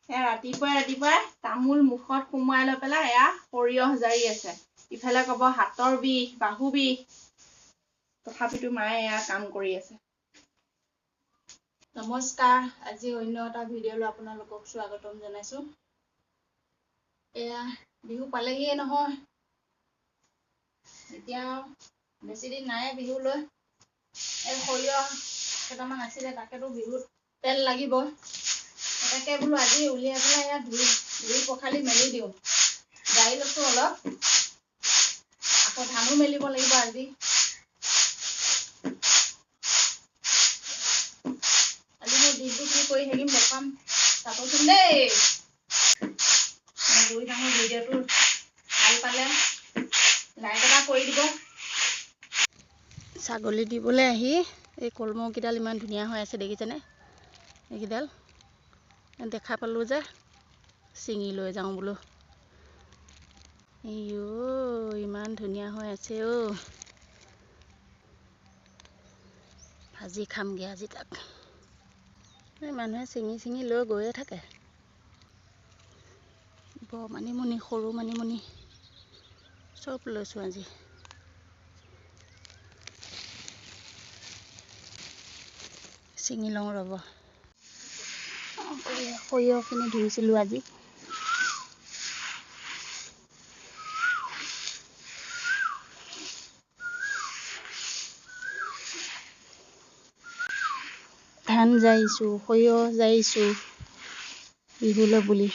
ৰাতিপুৱাই তামোল মুখত সোমোৱাই লৈ পেলাই এয়া সৰিয়হ জাৰি আছে। ইফালে কব হাতৰ বিষ, বাহু বিষ, তথাপিতো মায়ে এয়া কাম কৰি আছে। নমস্কাৰ, আজি অন্য এটা ভিডিঅ'লৈ আপোনালোকক স্বাগতম জনাইছো। এয়া বিহু পালেহিয়ে নহয়, এতিয়া বেছি দিন নাই বিহুলৈ। এই সৰিয়হ কেইটামান আছিলে, তাকেতো বিহুত তেল লাগিব। তাকে বোলো আজি উলিয়াই পেলাই ইয়াত ধুই পখালি মেলি দিওঁ। জাৰি লৈছো অলপ, আকৌ ধানো মেলিব লাগিব আজি। আজি মই দিনটো কি কৰি থাকিম দেখাম, চাবচোন দেই। গৈ থাকোঁ, ভিডিঅ'টো ভাল পালে লাইক এটা কৰি দিব। ছাগলী দিবলৈ আহি এই কলমৌকেইডাল ইমান ধুনীয়া হৈ আছে, দেখিছেনে? এইকেইডাল দেখা পালোঁ যে ছিঙি লৈ যাওঁ বোলো। ইমান ধুনীয়া হৈ আছে অ'। ভাজি খামগৈ আজি তাক। মানুহে ছিঙি লৈ গৈয়ে থাকে। বৰ মানিমুনি, সৰু মানিমুনি চব লৈছোঁ আজি। ছিঙি লওঁ ৰ'ব। সৰিয়হখিনি ধুইছিলোঁ আজি। ধান জাৰিছোঁ, সৰিয়হ জাৰিছোঁ বিহুলৈ বুলি।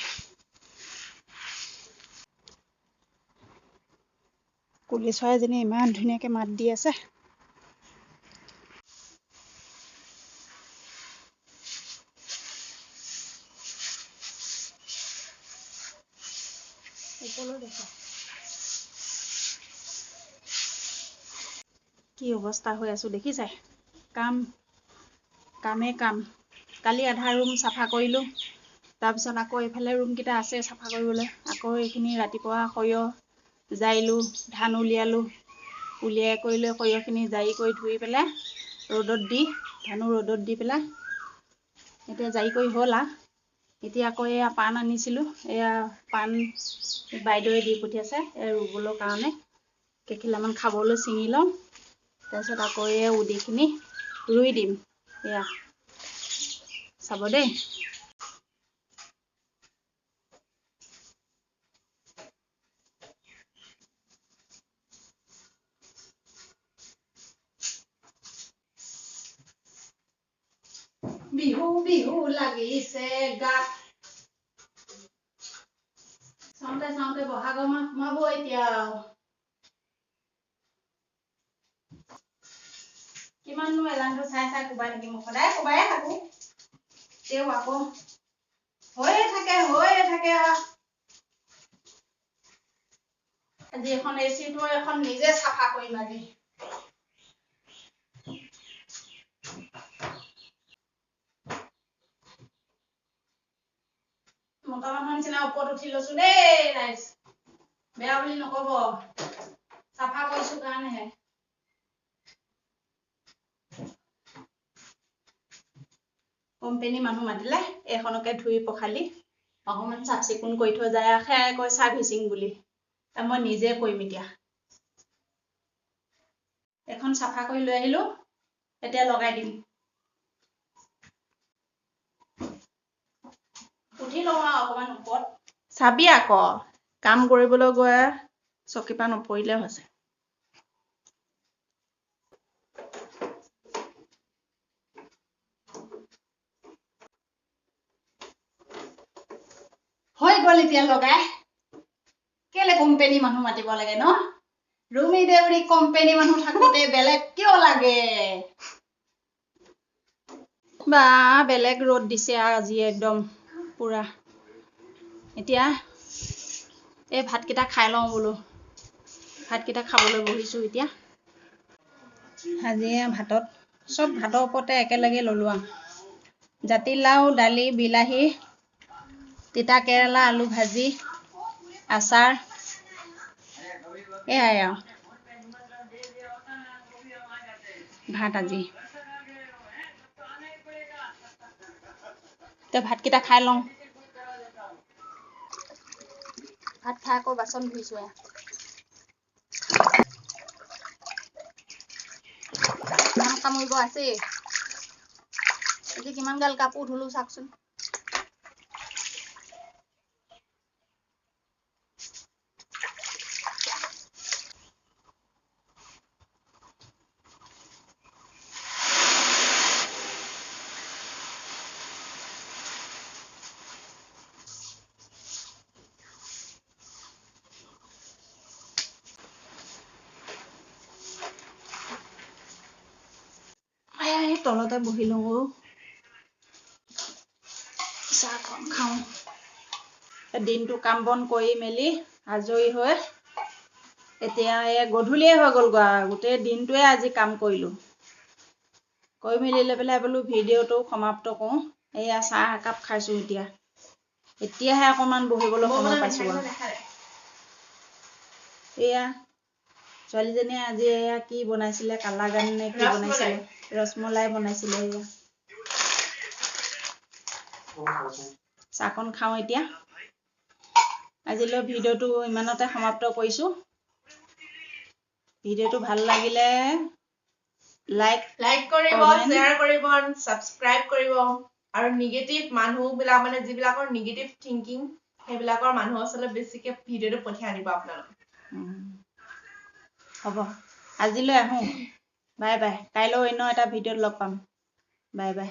কুলি চৰাইজনী ইমান ধুনীয়াকৈ মাত দি আছে। কি অৱস্থা হৈ আছো দেখিছে? কামে কাম। কালি আধা ৰুম চাফা কৰিলোঁ, তাৰপিছত আকৌ এইফালে ৰুমকেইটা আছে চাফা কৰিবলৈ। আকৌ এইখিনি ৰাতিপুৱা সৰিয়হ জাৰিলোঁ, ধান উলিয়াই কৰি লৈ সৰিয়হখিনি জাৰি কৰি ধুই পেলাই ধানো ৰ'দত দি পেলাই এতিয়া জাৰি কৰি হ'ল আৰু। এতিয়া আকৌ এয়া পাণ আনিছিলোঁ, এয়া পাণ বাইদেৱে দি পঠিয়াইছে ৰুবলৈ কাৰণে। কেইখিলামান খাবলৈ ছিঙি লওঁ, তাৰপিছত আকৌ এই উদিখিনি ৰুই দিম। এয়া চাব দেই। বিহু বিহু লাগিছে গাত। চাওঁতে বহাগৰ মাহ সোমাব এতিয়া। কিমাননো এলাহটো চাই কোবাই থাকিম, সদায় কোবায়ে থাকো। তেওঁ আকৌ হৈয়ে থাকে আৰু। আজি এখন এচিটো এখন নিজে চাফা কৰিম আজি। মতা মানুহৰ নিচিনা ওপৰত উঠি লৈছো দেই ৰাইজ, বেয়া বুলি নকব। চাফা কৰিছো কাৰণেহে। কোম্পানী মানুহ মাতিলে এইখনকে ধুই পখালি অকমান চাফ চিকুণ কৰি থৈ যায়, সেয়াই কয় চাৰ্ভিচিং বুলি। মই নিজে কৰিম এতিয়া। এখন চাফা কৰি লৈ আহিলো, এতিয়া লগাই দিম। উঠি লওঁ আৰু অকমান ওপৰত। চাবি আকৌ, কাম কৰিবলৈ গৈ চকীৰ পৰা নপৰিলে হৈছে। হৈ গ'ল এতিয়া লগাই। কেলে কোম্পানী মানুহ মাতিব লাগে ন? ৰুমি দেউৰী কোম্পানী মানুহ থাকোতে বেলেগ কিয় লাগে? বা বেলেগ ৰ'দ দিছে আৰু আজি একদম পুৰা। এতিয়া এই ভাতকেইটা খাই লওঁ বোলো। ভাতকেইটা খাবলৈ বহিছোঁ এতিয়া। আজি ভাতত চব ভাতৰ ওপৰতে একেলগে ললো আৰু। জাতিলাও, দালি, বিলাহী, তিতা কেৰেলা, আলু ভাজি, আচাৰ, এয়াই আৰু ভাত আজি। এতিয়া ভাতকেইটা খাই লওঁ। ভাত খাই আকৌ বাচন ধুইছো কাম কামুৰিব আছে আজি কিমান গাল কাপোৰ ধুলো চাকচোন তলতে বহি লওঁ চাহখন খাওঁ দিনটো কাম বন কৰি মেলি আজৰি হৈ এতিয়া গধূলিয়ে হৈ গ'ল গোটেই দিনটোৱে আজি কাম কৰিলো কৰি মেলি লৈ পেলাই বোলো ভিডিঅ'টো সমাপ্ত কৰোঁ এয়া চাহ একাপ খাইছো এতিয়াহে অকণমান বহিবলৈ সময় পাইছো এয়া ছোৱালীজনীয়ে আজি এয়া কি বনাইছিলে কালাগান নে কি বনাইছিলে ৰসমলাই বনাইছিলে এয়া চাহকণ খাওঁ এতিয়া আজিলৈ ভিডিঅ'টো ইমানতে সমাপ্ত কৰিছো ভিডিঅ'টো ভাল লাগিলে লাইক কৰিব শ্বেয়াৰ কৰিব সাবস্ক্ৰাইব কৰিব আৰু নিগেটিভ মানুহবিলাক মানে যিবিলাকৰ নিগেটিভ থিংকিং সেইবিলাকৰ মানুহ আসলে বেছিকে ভিডিঅ'টো পঠিয়াই আনিব আপোনালোকে হ'ব আজিলৈ আহোঁ বাই বাই কাইলৈ অন্য এটা ভিডিঅ'ত লগ পাম বাই বাই